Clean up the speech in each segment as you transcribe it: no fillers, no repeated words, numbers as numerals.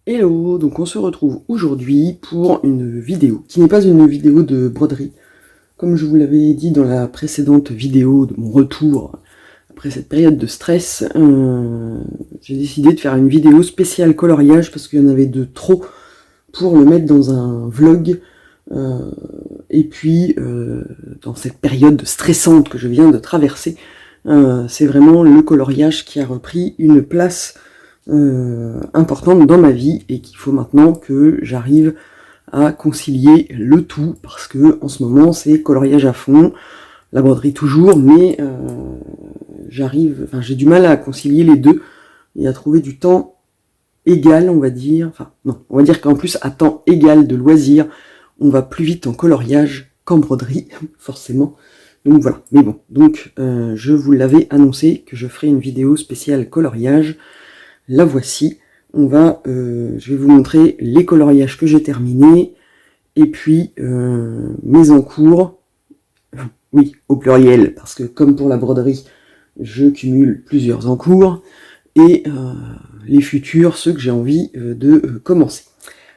Hello, donc on se retrouve aujourd'hui pour une vidéo qui n'est pas une vidéo de broderie. Comme je vous l'avais dit dans la précédente vidéo de mon retour après cette période de stress, j'ai décidé de faire une vidéo spéciale coloriage parce qu'il y en avait de trop pour le mettre dans un vlog. Et puis, dans cette période stressante que je viens de traverser, c'est vraiment le coloriage qui a repris une place importante dans ma vie et qu'il faut maintenant que j'arrive à concilier le tout parce que en ce moment c'est coloriage à fond, la broderie toujours, mais j'ai du mal à concilier les deux et à trouver du temps égal, on va dire, on va dire qu'en plus à temps égal de loisir, on va plus vite en coloriage qu'en broderie, forcément. Donc voilà, mais bon, donc je vous l'avais annoncé que je ferai une vidéo spéciale coloriage. La voici, je vais vous montrer les coloriages que j'ai terminés, et puis mes encours, oui, au pluriel, parce que comme pour la broderie, je cumule plusieurs encours, et les futurs, ceux que j'ai envie de commencer.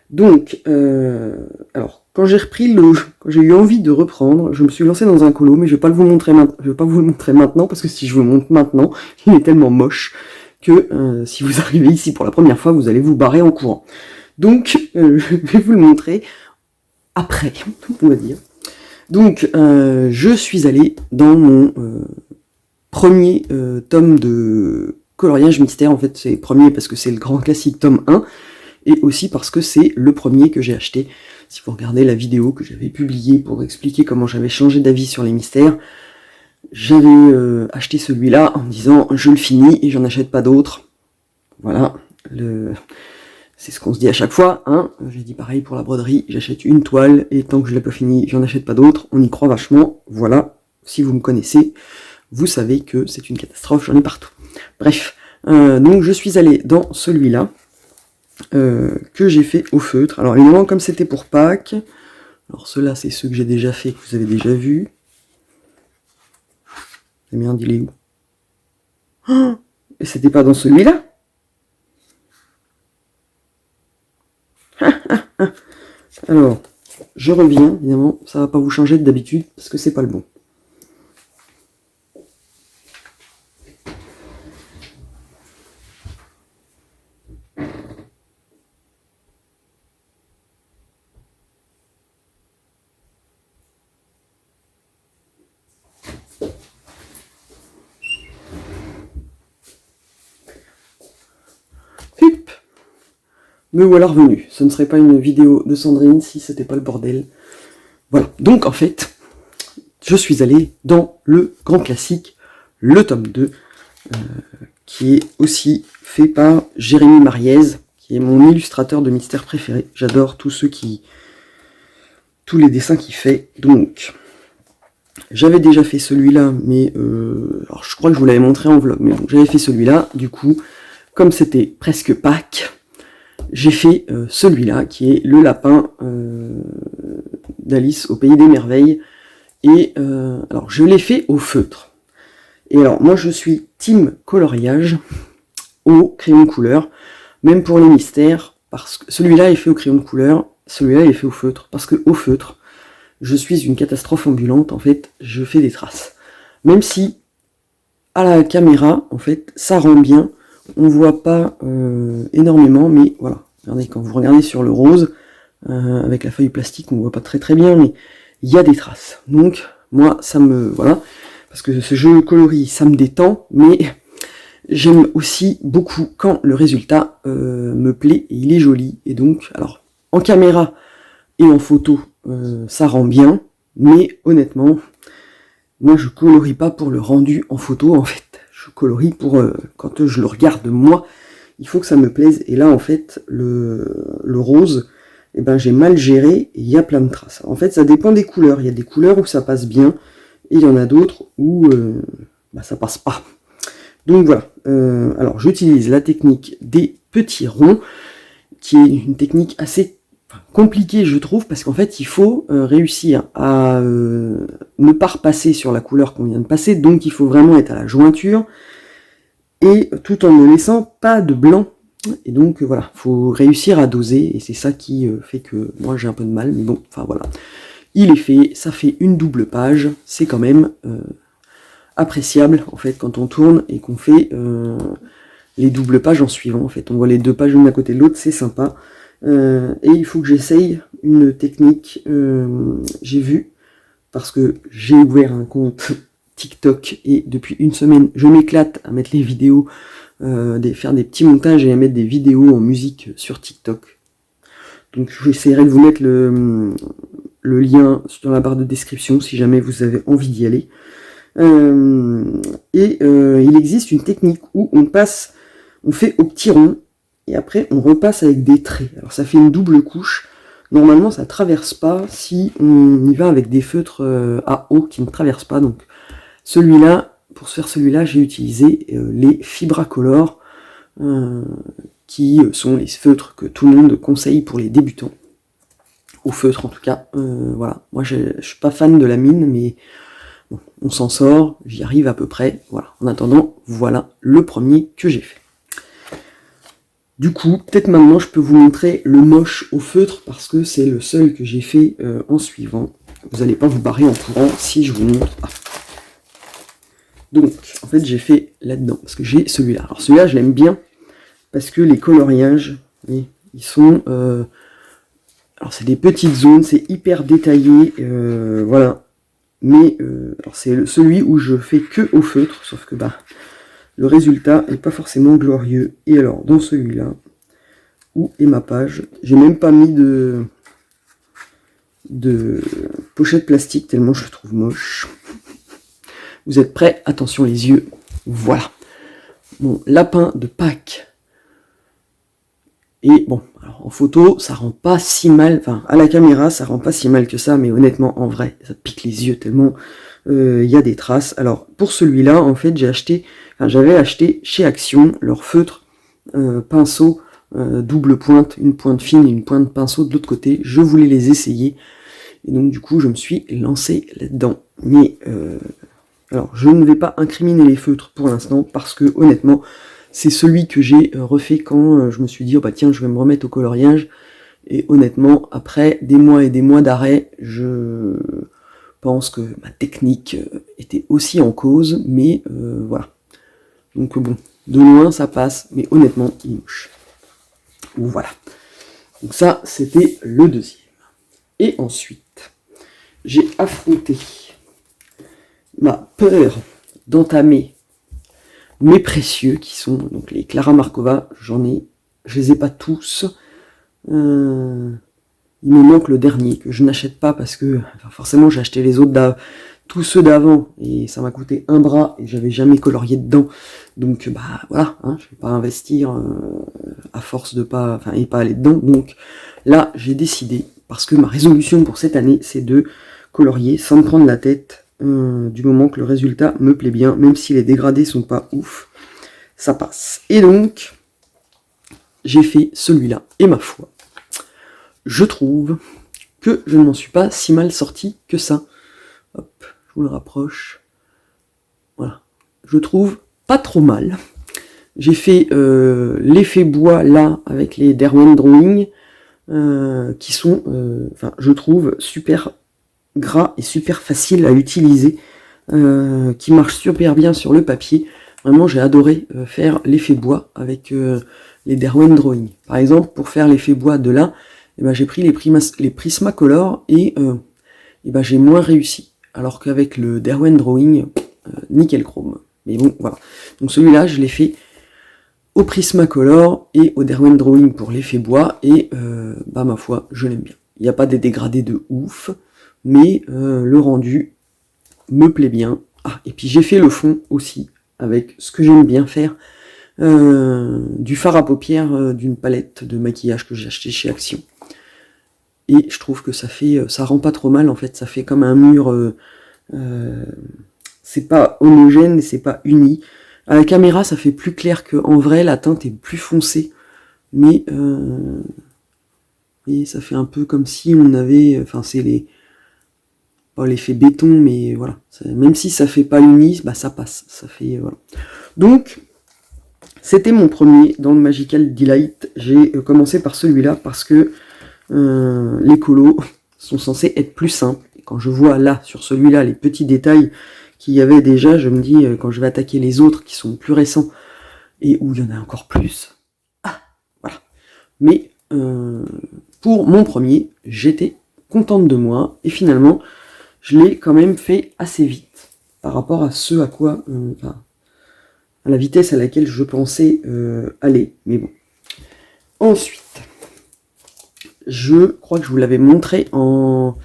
Donc, alors, quand j'ai eu envie de reprendre, je me suis lancé dans un colo, mais je vais pas vous le montrer maintenant, parce que si je vous le montre maintenant, il est tellement moche que si vous arrivez ici pour la première fois, vous allez vous barrer en courant. Donc, je vais vous le montrer après, on va dire. Donc, je suis allé dans mon premier tome de coloriage mystère. En fait, c'est premier parce que c'est le grand classique tome 1, et aussi parce que c'est le premier que j'ai acheté. Si vous regardez la vidéo que j'avais publiée pour expliquer comment j'avais changé d'avis sur les mystères, j'avais acheté celui-là en me disant je le finis et j'en achète pas d'autres. Voilà, c'est ce qu'on se dit à chaque fois, hein. J'ai dit pareil pour la broderie, j'achète une toile et tant que je l'ai pas fini, j'en achète pas d'autres. On y croit vachement. Voilà, si vous me connaissez, vous savez que c'est une catastrophe, j'en ai partout. Bref, donc je suis allé dans celui-là que j'ai fait au feutre. Alors évidemment, comme c'était pour Pâques, alors ceux-là c'est ceux que j'ai déjà fait, que vous avez déjà vus. La merde, il est où? Oh, et c'était pas dans celui-là? Alors, je reviens, évidemment, ça va pas vous changer d'habitude, parce que c'est pas le bon. Me voilà revenu. Ce ne serait pas une vidéo de Sandrine si c'était pas le bordel. Voilà. Donc en fait, je suis allé dans le grand classique, le tome 2, qui est aussi fait par Jérémy Mariez, qui est mon illustrateur de mystère préféré. J'adore tous les dessins qu'il fait. Donc, j'avais déjà fait celui-là, mais alors je crois que je vous l'avais montré en vlog, mais bon, j'avais fait celui-là. Du coup, comme c'était presque Pâques, j'ai fait celui-là, qui est le lapin d'Alice au Pays des Merveilles. Et alors, je l'ai fait au feutre. Et alors, moi, je suis team coloriage au crayon de couleur, même pour les mystères, parce que celui-là est fait au crayon de couleur, celui-là est fait au feutre, parce que au feutre, je suis une catastrophe ambulante, en fait, je fais des traces. Même si, à la caméra, en fait, ça rend bien, on voit pas énormément, mais voilà. Regardez, quand vous regardez sur le rose, avec la feuille plastique, on voit pas très bien, mais il y a des traces. Donc, moi, ça me... Voilà. Parce que ce jeu coloris, ça me détend, mais j'aime aussi beaucoup quand le résultat me plaît et il est joli. Et donc, alors, en caméra et en photo, ça rend bien, mais honnêtement, moi, je colorie pas pour le rendu en photo, en fait. Je colorie pour quand je le regarde moi, il faut que ça me plaise. Et là, en fait, le rose, eh ben, j'ai mal géré et il y a plein de traces. En fait, ça dépend des couleurs. Il y a des couleurs où ça passe bien et il y en a d'autres où ça passe pas. Donc voilà. Alors, j'utilise la technique des petits ronds, qui est une technique assez compliquée, je trouve, parce qu'en fait, il faut réussir à ne pas repasser sur la couleur qu'on vient de passer, donc il faut vraiment être à la jointure, et tout en ne laissant pas de blanc Et donc voilà, faut réussir à doser, et c'est ça qui fait que moi j'ai un peu de mal, mais bon, enfin voilà. Il est fait, ça fait une double page, c'est quand même appréciable en fait quand on tourne et qu'on fait les doubles pages en suivant. En fait, on voit les deux pages l'une à côté de l'autre, c'est sympa. Et il faut que j'essaye une technique, j'ai vu, parce que j'ai ouvert un compte TikTok et depuis une semaine, je m'éclate à mettre les vidéos, faire des petits montages et à mettre des vidéos en musique sur TikTok. Donc j'essaierai de vous mettre le lien dans la barre de description si jamais vous avez envie d'y aller. Il existe une technique où on fait au petit rond et après on repasse avec des traits. Alors ça fait une double couche. Normalement ça traverse pas si on y va avec des feutres à eau qui ne traversent pas. Donc celui-là, pour se faire celui-là, j'ai utilisé les Fibracolor qui sont les feutres que tout le monde conseille pour les débutants. Au feutre en tout cas. Voilà. Moi je suis pas fan de la mine, mais bon, on s'en sort, j'y arrive à peu près. Voilà. En attendant, voilà le premier que j'ai fait. Du coup, peut-être maintenant je peux vous montrer le moche au feutre parce que c'est le seul que j'ai fait en suivant. Vous n'allez pas vous barrer en courant si je vous montre. Ah. Donc, en fait, j'ai fait là-dedans parce que j'ai celui-là. Alors celui-là, je l'aime bien parce que les coloriages, ils sont... alors c'est des petites zones, c'est hyper détaillé, voilà. Mais alors c'est celui où je fais que au feutre, sauf que bah le résultat n'est pas forcément glorieux. Et alors dans celui-là, où est ma page, j'ai même pas mis de pochette plastique tellement je le trouve moche. Vous êtes prêts? Attention les yeux, voilà. Mon lapin de Pâques. Et bon, alors en photo, ça rend pas si mal, enfin à la caméra, ça rend pas si mal que ça, mais honnêtement, en vrai, ça pique les yeux tellement il y a des traces. Alors pour celui-là, en fait, j'avais acheté chez Action leur feutre pinceau double pointe, une pointe fine et une pointe pinceau de l'autre côté. Je voulais les essayer, et donc du coup, je me suis lancé là-dedans. Mais alors, je ne vais pas incriminer les feutres pour l'instant, parce que honnêtement, c'est celui que j'ai refait quand je me suis dit, oh bah tiens, je vais me remettre au coloriage. Et honnêtement, après des mois et des mois d'arrêt, je pense que ma technique était aussi en cause, mais voilà. Donc bon, de loin ça passe, mais honnêtement, il est moche. Voilà. Donc ça, c'était le deuxième. Et ensuite, j'ai affronté ma peur d'entamer mes précieux, qui sont donc les Clara Markova. Je les ai pas tous. Il me manque le dernier, que je n'achète pas parce que forcément j'ai acheté les autres tous ceux d'avant, et ça m'a coûté un bras, et j'avais jamais colorié dedans. Donc bah voilà, hein, je vais pas investir à force de pas aller dedans. Donc là, j'ai décidé, parce que ma résolution pour cette année, c'est de colorier sans me prendre la tête, du moment que le résultat me plaît bien, même si les dégradés sont pas ouf, ça passe. Et donc, j'ai fait celui-là, et ma foi, je trouve que je ne m'en suis pas si mal sorti que ça. Hop, je vous le rapproche. Voilà. Je trouve pas trop mal. J'ai fait l'effet bois là, avec les Derwent Drawing, qui sont, je trouve, super gras et super facile à utiliser, qui marchent super bien sur le papier. Vraiment, j'ai adoré faire l'effet bois avec les Derwent Drawing. Par exemple, pour faire l'effet bois de là, j'ai pris les Prismacolor et j'ai moins réussi. Alors qu'avec le Derwent Drawing, nickel chrome. Mais bon, voilà. Donc celui-là, je l'ai fait au Prismacolor et au Derwent Drawing pour l'effet bois, et ma foi, je l'aime bien. Il n'y a pas des dégradés de ouf, mais le rendu me plaît bien. Ah, et puis j'ai fait le fond aussi, avec ce que j'aime bien faire, du fard à paupières d'une palette de maquillage que j'ai acheté chez Action. Et je trouve que ça rend pas trop mal, en fait, ça fait comme un mur, c'est pas homogène, c'est pas uni. À la caméra, ça fait plus clair qu'en vrai, la teinte est plus foncée, mais et ça fait un peu comme si on avait, c'est pas l'effet béton, mais voilà, même si ça fait pas uni, ça passe, ça fait, voilà. Donc, C'était mon premier dans le Magical Delight. J'ai commencé par celui-là parce que les colos sont censés être plus simples. Et quand je vois là, sur celui-là, les petits détails qu'il y avait déjà, je me dis, quand je vais attaquer les autres qui sont plus récents, et où il y en a encore plus, ah, voilà. Mais pour mon premier, j'étais contente de moi, et finalement, je l'ai quand même fait assez vite, par rapport à ce à quoi, à la vitesse à laquelle je pensais aller, mais bon. Ensuite, je crois que je vous l'avais montré en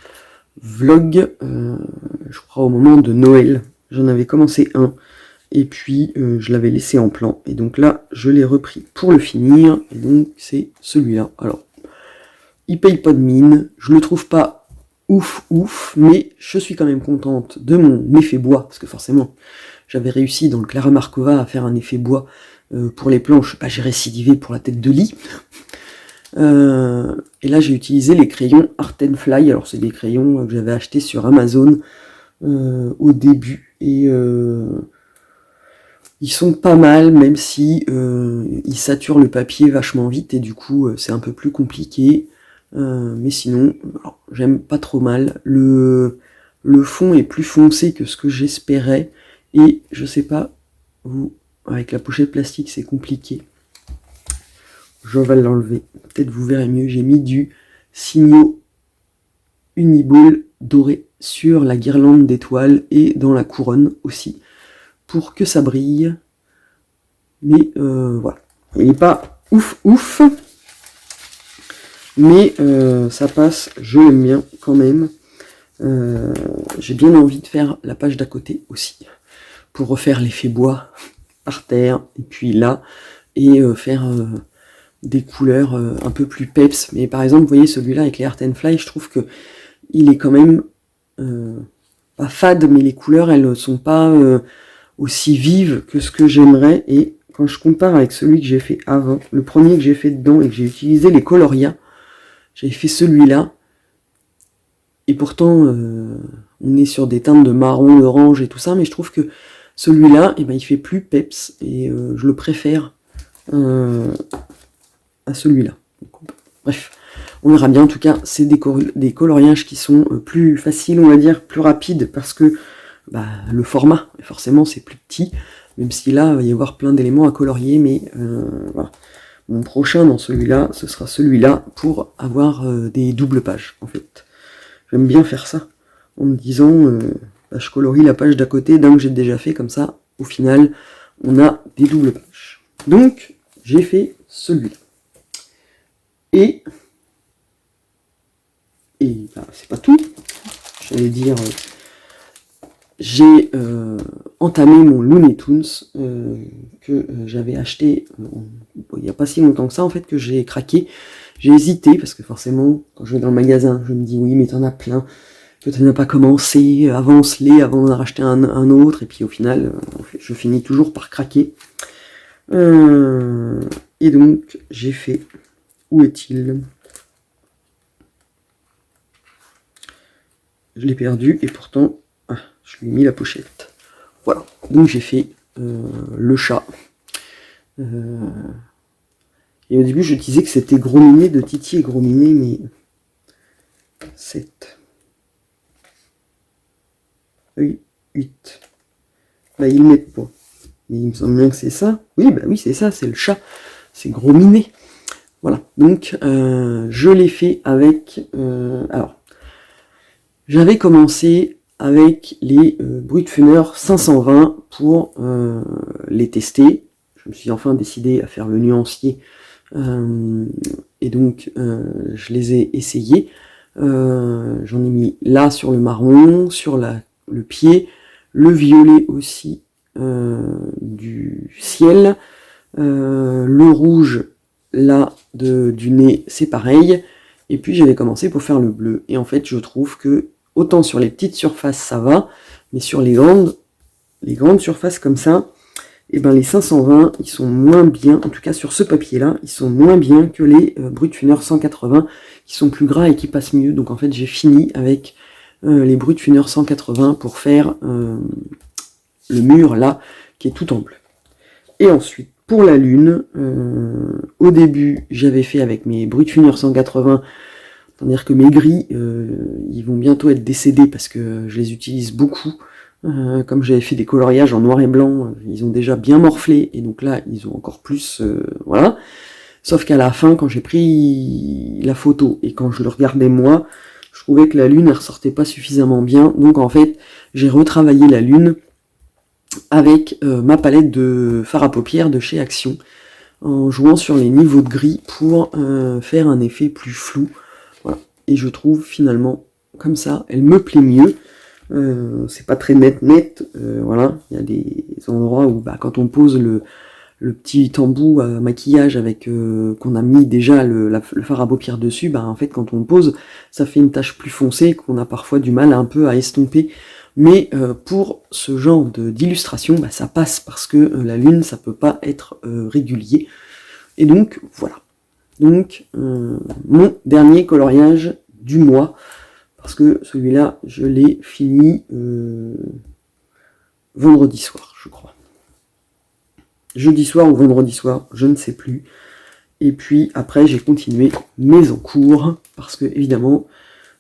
vlog, je crois au moment de Noël. J'en avais commencé un, et puis je l'avais laissé en plan. Et donc là, je l'ai repris pour le finir, et donc c'est celui-là. Alors, il paye pas de mine, je le trouve pas ouf, mais je suis quand même contente de mon effet bois, parce que forcément, j'avais réussi dans le Clara Markova à faire un effet bois pour les planches. Bah, j'ai récidivé pour la tête de lit. Et là j'ai utilisé les crayons Art and Fly. Alors c'est des crayons que j'avais achetés sur Amazon au début, et ils sont pas mal, même si ils saturent le papier vachement vite, et du coup c'est un peu plus compliqué, mais sinon j'aime pas trop mal. Le fond est plus foncé que ce que j'espérais, et je sais pas, vous, avec la pochette plastique c'est compliqué. Je vais l'enlever, peut-être vous verrez mieux. J'ai mis du Signo Uniball doré sur la guirlande d'étoiles et dans la couronne aussi, pour que ça brille. Mais voilà, il n'est pas ouf, mais ça passe, je l'aime bien quand même. J'ai bien envie de faire la page d'à côté aussi, pour refaire l'effet bois par terre, et puis là, et faire des couleurs un peu plus peps. Mais par exemple, vous voyez celui-là avec les Art and Fly, je trouve que il est quand même pas fade, mais les couleurs, elles sont pas aussi vives que ce que j'aimerais. Et quand je compare avec celui que j'ai fait avant, le premier que j'ai fait dedans, et que j'ai utilisé les Coloria, j'avais fait celui-là, et pourtant on est sur des teintes de marron, d'orange et tout ça, mais je trouve que celui-là, eh ben, il fait plus peps, et je le préfère à celui-là. Bref, on verra bien. En tout cas, c'est des coloriages qui sont plus faciles, on va dire, plus rapides, parce que le format, forcément, c'est plus petit, même si là, il va y avoir plein d'éléments à colorier, mais voilà. Mon prochain dans celui-là, ce sera celui-là, pour avoir des doubles pages, en fait. J'aime bien faire ça, en me disant, je colorie la page d'à côté d'un que j'ai déjà fait, comme ça, au final, on a des doubles pages. Donc, j'ai fait celui-là. Et c'est pas tout, j'allais dire, j'ai entamé mon Looney Tunes que j'avais acheté il n'y a pas si longtemps que ça, en fait, que j'ai craqué. J'ai hésité, parce que forcément, quand je vais dans le magasin, je me dis oui, mais t'en as plein, que tu n'as pas commencé, avance-les avant d'en racheter un autre, et puis au final, je finis toujours par craquer. Et donc, j'ai fait... Où est-il ? Je l'ai perdu, et pourtant, je lui ai mis la pochette. Voilà, donc j'ai fait le chat. Et au début, je disais que c'était Gros Minet, de Titi et Gros Minet, mais... 7. Oui, 8. Bah, ils mettent pas. Mais il me semble bien que c'est ça. Oui, bah oui, c'est ça, c'est le chat. C'est Gros Minet. Voilà, donc je l'ai fait avec... alors, j'avais commencé avec les Brutfuner 520 pour les tester. Je me suis enfin décidé à faire le nuancier. Et donc, je les ai essayés. J'en ai mis là sur le marron, sur le pied, le violet aussi du ciel, le rouge là du nez, c'est pareil, et puis j'avais commencé pour faire le bleu. Et en fait, je trouve que autant sur les petites surfaces ça va, mais sur les grandes surfaces comme ça, et ben les 520 ils sont moins bien, en tout cas sur ce papier là, ils sont moins bien que les Brutfuner 180 qui sont plus gras et qui passent mieux. Donc en fait j'ai fini avec les Brutfuner 180 pour faire le mur là qui est tout en bleu. Et ensuite pour la lune, au début, j'avais fait avec mes Brutfuner 180, c'est-à-dire que mes gris, ils vont bientôt être décédés parce que je les utilise beaucoup. Comme j'avais fait des coloriages en noir et blanc, ils ont déjà bien morflé, et donc là, ils ont encore plus, voilà. Sauf qu'à la fin, quand j'ai pris la photo, et quand je le regardais moi, je trouvais que la lune, elle ressortait pas suffisamment bien, donc en fait, j'ai retravaillé la lune avec ma palette de fard à paupières de chez Action, en jouant sur les niveaux de gris pour faire un effet plus flou, voilà. Et je trouve finalement, comme ça, elle me plaît mieux. C'est pas très net, voilà, il y a des endroits où quand on pose le petit embout à maquillage avec qu'on a mis déjà le fard à paupières dessus, en fait quand on pose, ça fait une tache plus foncée qu'on a parfois du mal un peu à estomper. Mais pour ce genre d'illustration, ça passe parce que la lune, ça peut pas être régulier. Et donc voilà. Donc mon dernier coloriage du mois, parce que celui-là, je l'ai fini vendredi soir, je crois. Jeudi soir ou vendredi soir, je ne sais plus. Et puis après, j'ai continué mes encours, parce que évidemment,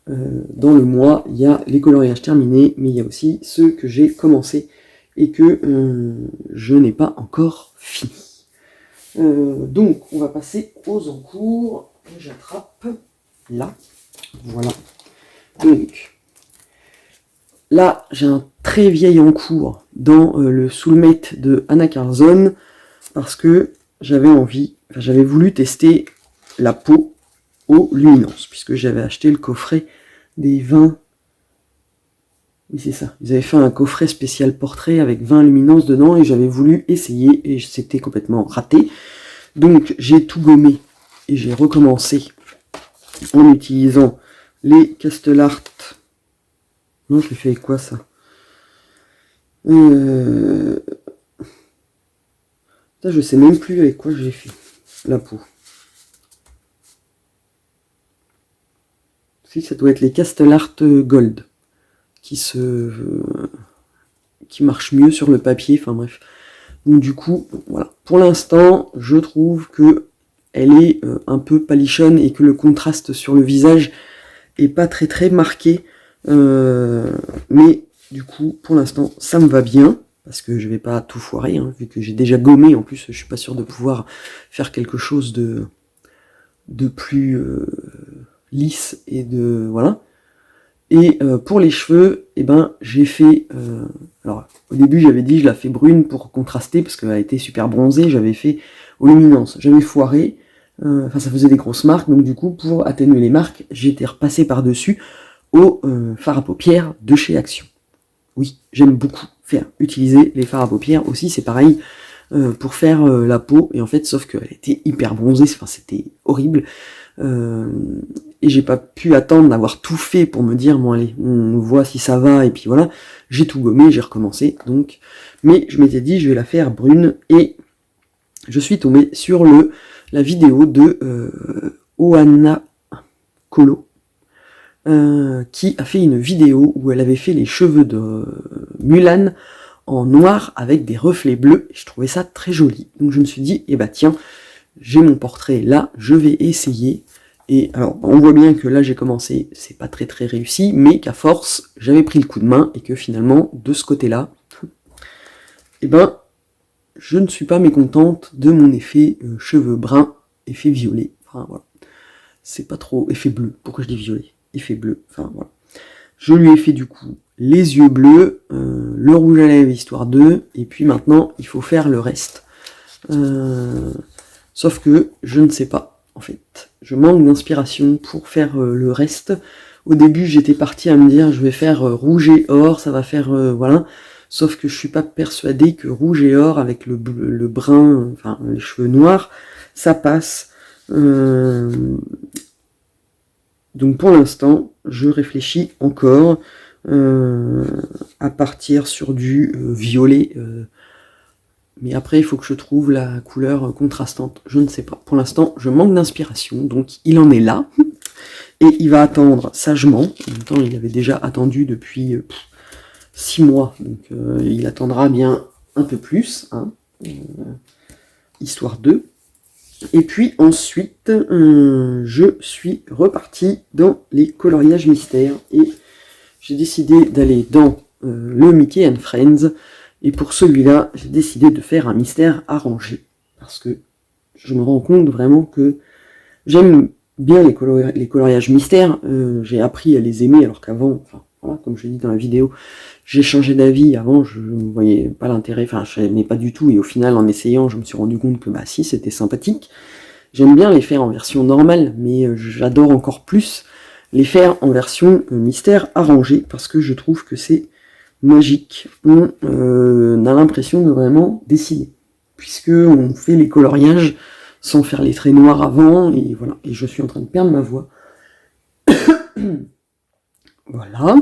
dans le mois, il y a les coloriages terminés, mais il y a aussi ceux que j'ai commencé et que je n'ai pas encore fini. Donc, on va passer aux encours. J'attrape là. Voilà. Donc, là, j'ai un très vieil encours dans le Soulmate de Anna Carlson, parce que j'avais voulu tester la peau aux luminances, puisque j'avais acheté le coffret des 20... Oui, c'est ça. Ils avaient fait un coffret spécial portrait avec 20 luminances dedans, et j'avais voulu essayer, et c'était complètement raté. Donc, j'ai tout gommé, et j'ai recommencé en utilisant les Castellart. Non, je l'ai fait avec quoi, ça? Ça, je sais même plus avec quoi j'ai fait la peau. Si, ça doit être les Castellart Gold qui marchent mieux sur le papier, enfin bref. Donc du coup, voilà. Pour l'instant, je trouve que elle est un peu palichonne et que le contraste sur le visage est pas très très marqué. Mais du coup, pour l'instant, ça me va bien, parce que je vais pas tout foirer, vu que j'ai déjà gommé. En plus, je suis pas sûr de pouvoir faire quelque chose de plus lisse et de voilà. Et pour les cheveux, j'ai fait... alors, au début, j'avais dit je la fais brune pour contraster, parce qu'elle était super bronzée, j'avais fait aux luminances. J'avais foiré, ça faisait des grosses marques, donc du coup, pour atténuer les marques, j'étais repassé par-dessus au fard à paupières de chez Action. Oui, j'aime beaucoup utiliser les fards à paupières aussi, c'est pareil, pour faire la peau, et en fait, sauf qu'elle était hyper bronzée, c'était horrible. Et j'ai pas pu attendre d'avoir tout fait pour me dire bon allez, on voit si ça va, et puis voilà, j'ai tout gommé, j'ai recommencé, donc, mais je m'étais dit je vais la faire brune, et je suis tombé sur la vidéo de Oana Kolo, qui a fait une vidéo où elle avait fait les cheveux de Mulan en noir avec des reflets bleus, et je trouvais ça très joli, donc je me suis dit tiens, j'ai mon portrait là, je vais essayer. Et alors, on voit bien que là j'ai commencé, c'est pas très très réussi, mais qu'à force, j'avais pris le coup de main, et que finalement, de ce côté-là, je ne suis pas mécontente de mon effet cheveux bruns, effet violet, enfin voilà. C'est pas trop effet bleu, pourquoi je dis violet? Effet bleu, enfin voilà. Je lui ai fait du coup les yeux bleus, le rouge à lèvres histoire 2, et puis maintenant, il faut faire le reste. Sauf que je ne sais pas, en fait. Je manque d'inspiration pour faire le reste. Au début, j'étais parti à me dire, je vais faire rouge et or, ça va faire, voilà. Sauf que je suis pas persuadé que rouge et or, avec le brun, enfin, les cheveux noirs, ça passe. Donc pour l'instant, je réfléchis encore à partir sur du violet, mais après, il faut que je trouve la couleur contrastante. Je ne sais pas. Pour l'instant, je manque d'inspiration, donc il en est là. Et il va attendre sagement. En même temps, il avait déjà attendu depuis 6 mois. Donc il attendra bien un peu plus. histoire d'eux. Et puis ensuite, je suis reparti dans les coloriages mystères, et j'ai décidé d'aller dans le Mickey and Friends, et pour celui-là, j'ai décidé de faire un mystère arrangé, parce que je me rends compte vraiment que j'aime bien les coloriages mystères, j'ai appris à les aimer, alors qu'avant, enfin, voilà, comme je l'ai dit dans la vidéo, j'ai changé d'avis. Avant, je ne voyais pas l'intérêt, enfin, je n'aimais pas du tout, et au final, en essayant, je me suis rendu compte que, bah si, c'était sympathique. J'aime bien les faire en version normale, mais j'adore encore plus les faire en version mystère arrangé, parce que je trouve que c'est magique. On a l'impression de vraiment dessiner, puisque on fait les coloriages sans faire les traits noirs avant, et voilà. Et je suis en train de perdre ma voix. Voilà.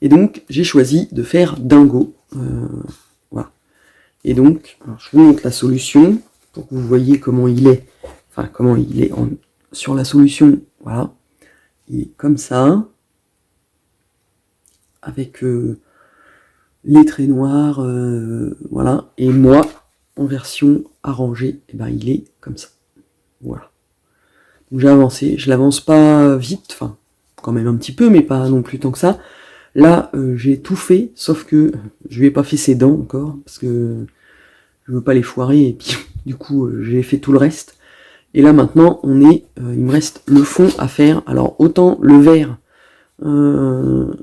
Et donc, j'ai choisi de faire Dingo. Voilà. Et donc, alors, je vous montre la solution, pour que vous voyez comment il est. Enfin, comment il est sur la solution. Voilà. Il est comme ça. Avec les traits noirs. Voilà. Et moi, en version arrangée, eh ben, il est comme ça. Voilà. Donc j'ai avancé. Je l'avance pas vite. Enfin, quand même un petit peu, mais pas non plus tant que ça. Là, j'ai tout fait, sauf que je lui ai pas fait ses dents encore, parce que je veux pas les foirer, et puis du coup, j'ai fait tout le reste. Et là, maintenant, il me reste le fond à faire. Alors, autant le vert... alors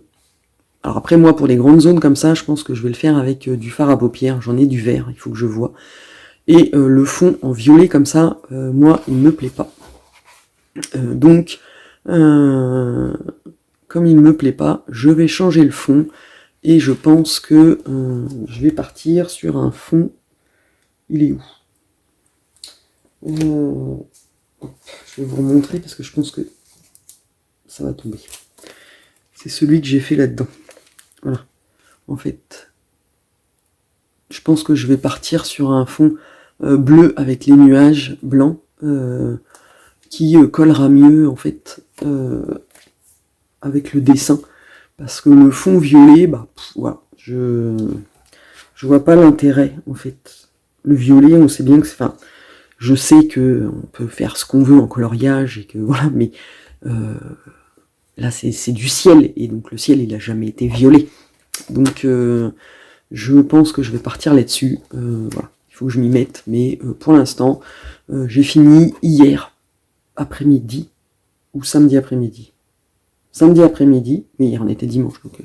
après, moi, pour les grandes zones comme ça, je pense que je vais le faire avec du fard à paupières. J'en ai du vert, il faut que je vois. Et le fond en violet comme ça, moi, il me plaît pas. Donc... comme il me plaît pas, je vais changer le fond, et je pense que je vais partir sur un fond. Il est où? Je vais vous remontrer parce que je pense que ça va tomber. C'est celui que j'ai fait là-dedans. Voilà. En fait, je pense que je vais partir sur un fond bleu avec les nuages blancs qui collera mieux en fait avec le dessin, parce que le fond violet, bah voilà, je vois pas l'intérêt en fait. Le violet, on sait bien que c'est, enfin, je sais que on peut faire ce qu'on veut en coloriage, et que voilà, mais là c'est du ciel, et donc le ciel il a jamais été violet, donc je pense que je vais partir là-dessus. Voilà, il faut que je m'y mette, mais pour l'instant j'ai fini hier après-midi ou samedi après-midi. Samedi après-midi, mais hier on était dimanche, donc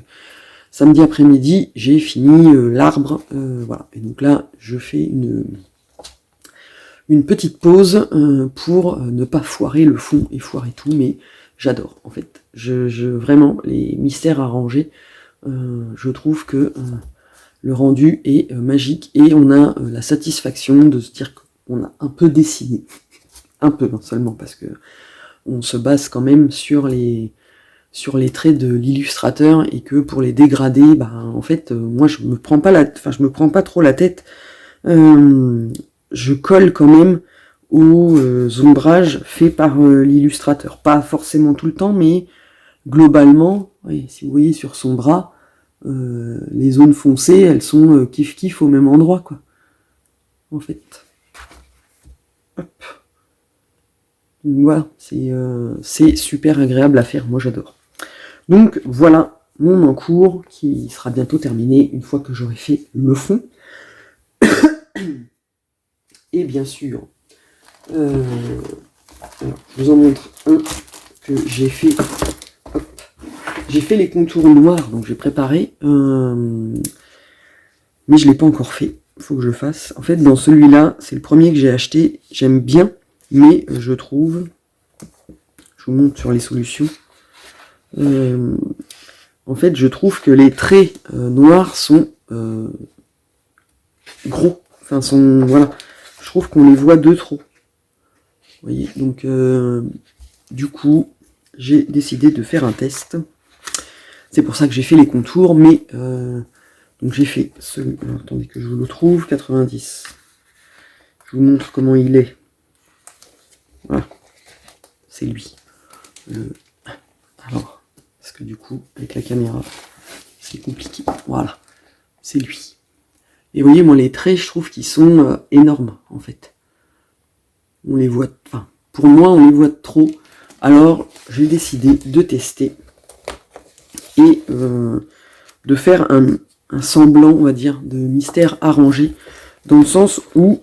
samedi après-midi, j'ai fini l'arbre, voilà. Et donc là, je fais une petite pause pour ne pas foirer le fond et foirer tout, mais j'adore en fait. Vraiment, les mystères arrangés, je trouve que le rendu est magique, et on a la satisfaction de se dire qu'on a un peu dessiné. Un peu, non seulement, parce que on se base quand même sur les traits de l'illustrateur, et que pour les dégrader, bah en fait, moi je me prends pas trop la tête. Je colle quand même aux ombrages faits par l'illustrateur. Pas forcément tout le temps, mais globalement, oui, si vous voyez sur son bras, les zones foncées, elles sont kiff-kiff au même endroit, quoi. En fait. Hop. Donc voilà, c'est super agréable à faire, moi j'adore. Donc voilà mon encours qui sera bientôt terminé une fois que j'aurai fait le fond. Et bien sûr, alors, je vous en montre un que j'ai fait. Hop. J'ai fait les contours noirs, donc j'ai préparé, mais je ne l'ai pas encore fait, il faut que je le fasse. En fait, dans celui-là, c'est le premier que j'ai acheté, j'aime bien, mais je trouve, je vous montre sur les solutions, en fait, je trouve que les traits noirs sont gros, enfin voilà, je trouve qu'on les voit de trop. Vous voyez, donc du coup, j'ai décidé de faire un test. C'est pour ça que j'ai fait les contours, mais donc j'ai fait celui. Alors, attendez que je vous le trouve, 90. Je vous montre comment il est. Voilà, c'est lui. Alors, parce que du coup, avec la caméra, c'est compliqué. Voilà, c'est lui. Et vous voyez, moi, les traits, je trouve qu'ils sont énormes, en fait. on les voit, enfin, pour moi, on les voit trop. Alors, j'ai décidé de tester et de faire un semblant, on va dire, de mystère arrangé, dans le sens où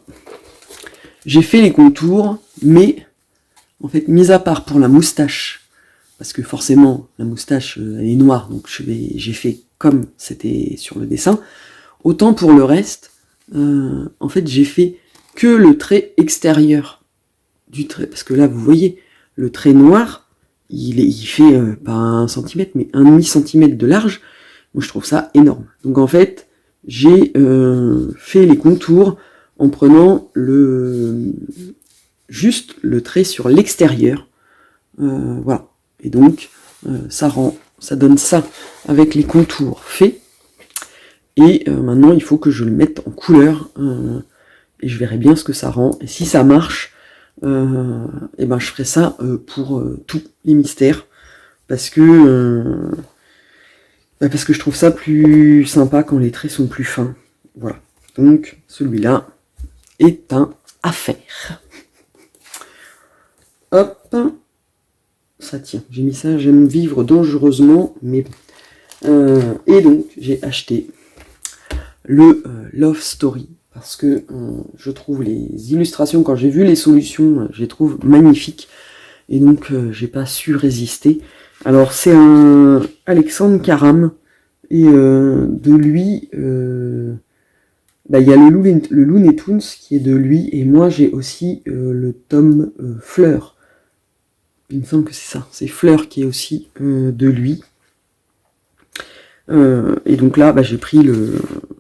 j'ai fait les contours, mais en fait, mis à part pour la moustache, parce que forcément, la moustache, elle est noire, donc j'ai fait comme c'était sur le dessin, autant pour le reste, en fait, j'ai fait que le trait extérieur du trait, parce que là, vous voyez, le trait noir, il fait pas 1 centimètre, mais 1,5 cm de large. Moi, je trouve ça énorme. Donc, en fait, j'ai fait les contours en prenant juste le trait sur l'extérieur. Voilà. Et donc, ça donne ça avec les contours faits. Et maintenant, il faut que je le mette en couleur. Et je verrai bien ce que ça rend. Et si ça marche, et ben je ferai ça pour tous les mystères. Parce que je trouve ça plus sympa quand les traits sont plus fins. Voilà. Donc, celui-là est un à faire. Hop. Ça tient. J'ai mis ça, j'aime vivre dangereusement, mais et donc, j'ai acheté le Love Story, parce que je trouve les illustrations, quand j'ai vu les solutions, je les trouve magnifiques, et donc j'ai pas su résister. Alors c'est un Alexandre Karam, et de lui, il y a le Looney Tunes qui est de lui, et moi j'ai aussi le tome Fleur. Il me semble que c'est ça, c'est Fleur qui est aussi de lui. Et donc là, j'ai pris le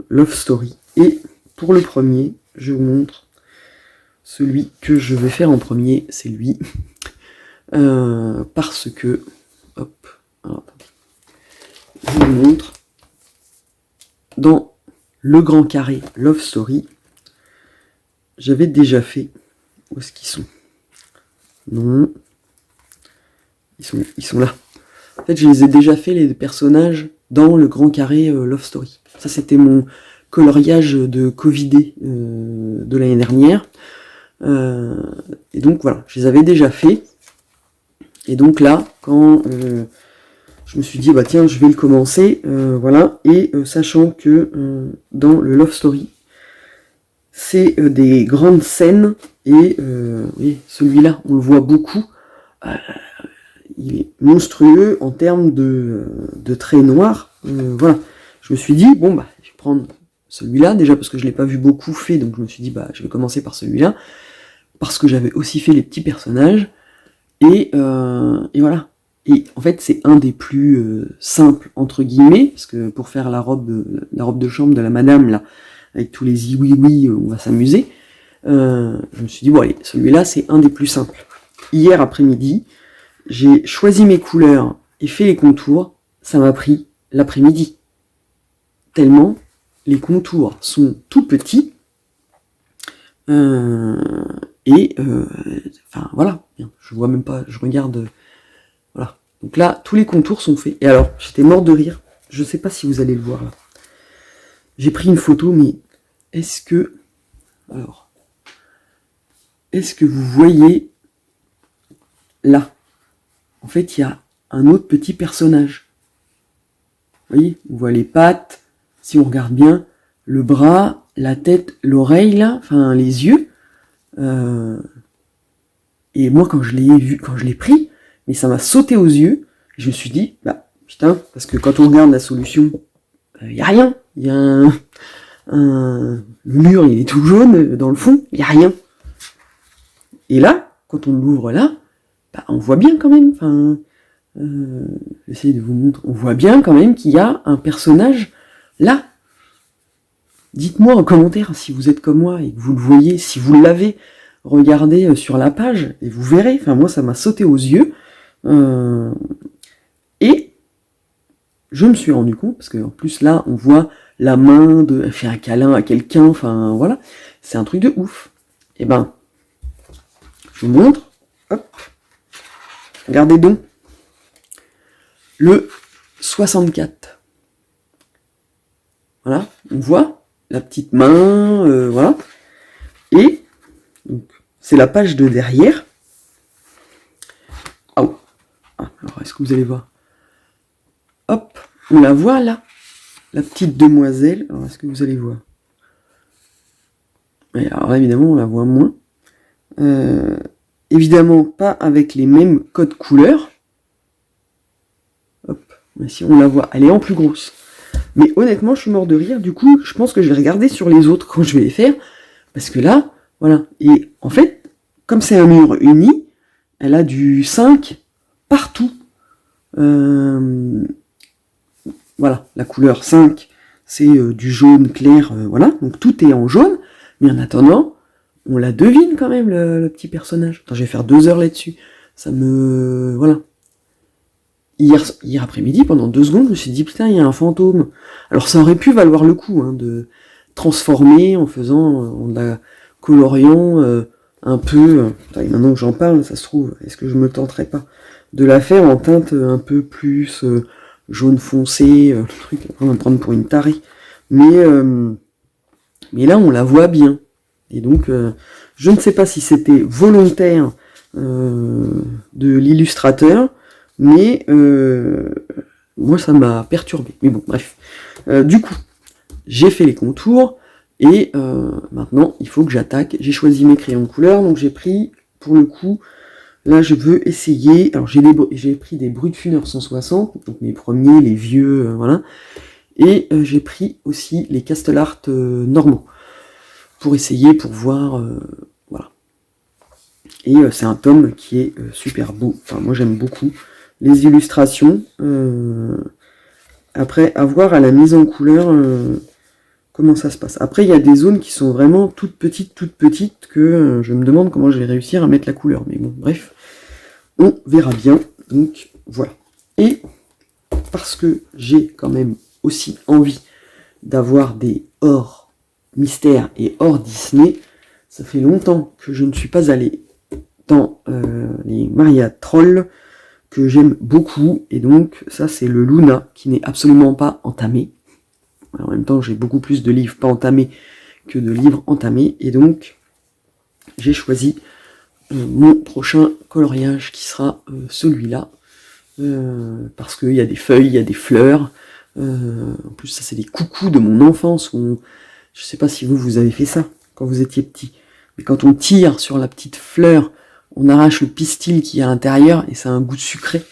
Love Story. Et pour le premier, je vous montre celui que je vais faire en premier, c'est lui. Parce que, hop, alors, je vous montre, dans le grand carré Love Story, j'avais déjà fait, où est-ce qu'ils sont? Non, ils sont là. En fait, je les ai déjà fait, les personnages, dans le grand carré Love Story. Ça, c'était mon coloriage de Covidé de l'année dernière. Et donc, voilà, je les avais déjà fait. Et donc là, quand je me suis dit, tiens, je vais le commencer, voilà. Et sachant que dans le Love Story, c'est des grandes scènes. Et oui, celui-là, on le voit beaucoup. Il est monstrueux en termes de traits noirs. Voilà. Je me suis dit, je vais prendre celui-là, déjà parce que je ne l'ai pas vu beaucoup fait, donc je me suis dit, je vais commencer par celui-là, parce que j'avais aussi fait les petits personnages, et voilà. Et en fait, c'est un des plus simples, entre guillemets, parce que pour faire la robe de chambre de la madame, là, avec tous les oui, on va s'amuser, je me suis dit, allez, celui-là, c'est un des plus simples. Hier après-midi, j'ai choisi mes couleurs et fait les contours, ça m'a pris l'après-midi. Tellement les contours sont tout petits. Voilà, je vois même pas, je regarde. Voilà. Donc là, tous les contours sont faits. Et alors, j'étais mort de rire. Je sais pas si vous allez le voir là. J'ai pris une photo, mais est-ce que vous voyez là? En fait, il y a un autre petit personnage. Vous voyez, on voit les pattes, si on regarde bien, le bras, la tête, l'oreille, là, enfin les yeux. Et moi, quand je l'ai pris, mais ça m'a sauté aux yeux. Je me suis dit, putain, parce que quand on regarde la solution, il n'y a rien. Il y a le mur, il est tout jaune, dans le fond, il n'y a rien. Et là, quand on l'ouvre là, on voit bien quand même, j'essaie de vous montrer, on voit bien quand même qu'il y a un personnage là. Dites-moi en commentaire si vous êtes comme moi et que vous le voyez, si vous l'avez, regardez sur la page et vous verrez, moi ça m'a sauté aux yeux. Et je me suis rendu compte, parce qu'en plus là on voit la main elle fait un câlin à quelqu'un, voilà, c'est un truc de ouf. Et je vous montre, hop, regardez donc, le 64. Voilà, on voit la petite main, voilà. Et donc, c'est la page de derrière. Oh. Ah, alors, est-ce que vous allez voir? Hop, on la voit là, la petite demoiselle. Alors, est-ce que vous allez voir? Et alors là, évidemment, on la voit moins. Évidemment, pas avec les mêmes codes couleurs. Hop, mais si on la voit, elle est en plus grosse. Mais honnêtement, je suis mort de rire. Du coup, je pense que je vais regarder sur les autres quand je vais les faire. Parce que là, voilà. Et en fait, comme c'est un mur uni, elle a du 5 partout. Voilà, la couleur 5, c'est du jaune clair, voilà. Donc tout est en jaune. Mais en attendant, on la devine quand même, le petit personnage. Attends, je vais faire 2 heures là-dessus. Ça me... Voilà. Hier après-midi, pendant 2 secondes, je me suis dit, putain, il y a un fantôme. Alors ça aurait pu valoir le coup, hein, de transformer en faisant en la coloriant un peu... Putain, et maintenant que j'en parle, ça se trouve, est-ce que je me tenterais pas de la faire en teinte un peu plus jaune foncé, le truc, on va me prendre pour une tarée. Mais là, on la voit bien. Et donc, je ne sais pas si c'était volontaire de l'illustrateur, mais moi, ça m'a perturbé. Mais bon, bref. Du coup, j'ai fait les contours, et maintenant, il faut que j'attaque. J'ai choisi mes crayons de couleur, donc j'ai pris, pour le coup, là, je veux essayer... Alors, j'ai pris des Brutfuner 160, donc mes premiers, les vieux, voilà. Et j'ai pris aussi les Castelart normaux, pour essayer, pour voir, voilà. Et c'est un tome qui est super beau. Enfin, moi, j'aime beaucoup les illustrations. Après, à voir à la mise en couleur comment ça se passe. Après, il y a des zones qui sont vraiment toutes petites, que je me demande comment je vais réussir à mettre la couleur. Mais bon, bref, on verra bien. Donc, voilà. Et parce que j'ai quand même aussi envie d'avoir des hors mystère et hors Disney, ça fait longtemps que je ne suis pas allé dans les Maria Troll, que j'aime beaucoup, et donc ça c'est le Luna, qui n'est absolument pas entamé. En même temps, j'ai beaucoup plus de livres pas entamés que de livres entamés, et donc j'ai choisi mon prochain coloriage qui sera celui-là, parce qu'il y a des feuilles, il y a des fleurs, en plus ça c'est des coucous de mon enfance, où je sais pas si vous avez fait ça quand vous étiez petit, mais quand on tire sur la petite fleur, on arrache le pistil qui est à l'intérieur et ça a un goût sucré.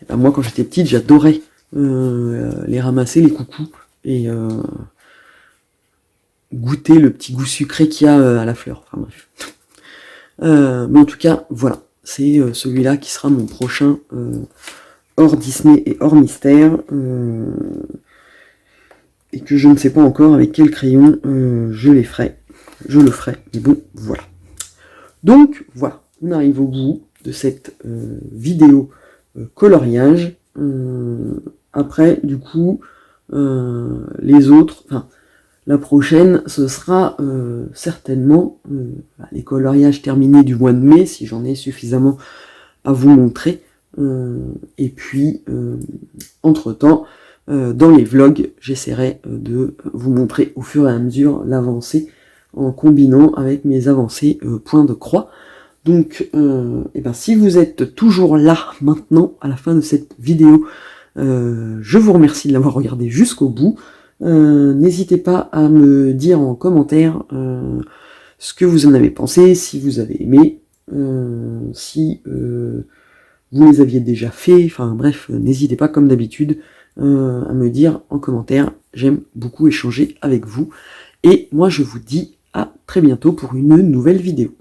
Et ben moi quand j'étais petite, j'adorais les ramasser, les coucous, et goûter le petit goût sucré qu'il y a à la fleur. Enfin bref. Mais en tout cas, voilà, c'est celui-là qui sera mon prochain hors Disney et hors mystère. Et que je ne sais pas encore avec quel crayon je le ferai, mais bon, voilà. Donc, voilà, on arrive au bout de cette vidéo coloriage. Après, du coup, les autres, enfin, la prochaine, ce sera certainement les coloriages terminés du mois de mai, si j'en ai suffisamment à vous montrer. Et puis, entre-temps, dans les vlogs, j'essaierai de vous montrer au fur et à mesure l'avancée en combinant avec mes avancées points de croix. Donc, et ben, si vous êtes toujours là maintenant, à la fin de cette vidéo, je vous remercie de l'avoir regardé jusqu'au bout. N'hésitez pas à me dire en commentaire ce que vous en avez pensé, si vous avez aimé, si vous les aviez déjà fait, enfin bref, n'hésitez pas comme d'habitude à me dire en commentaire, j'aime beaucoup échanger avec vous, et moi je vous dis à très bientôt pour une nouvelle vidéo.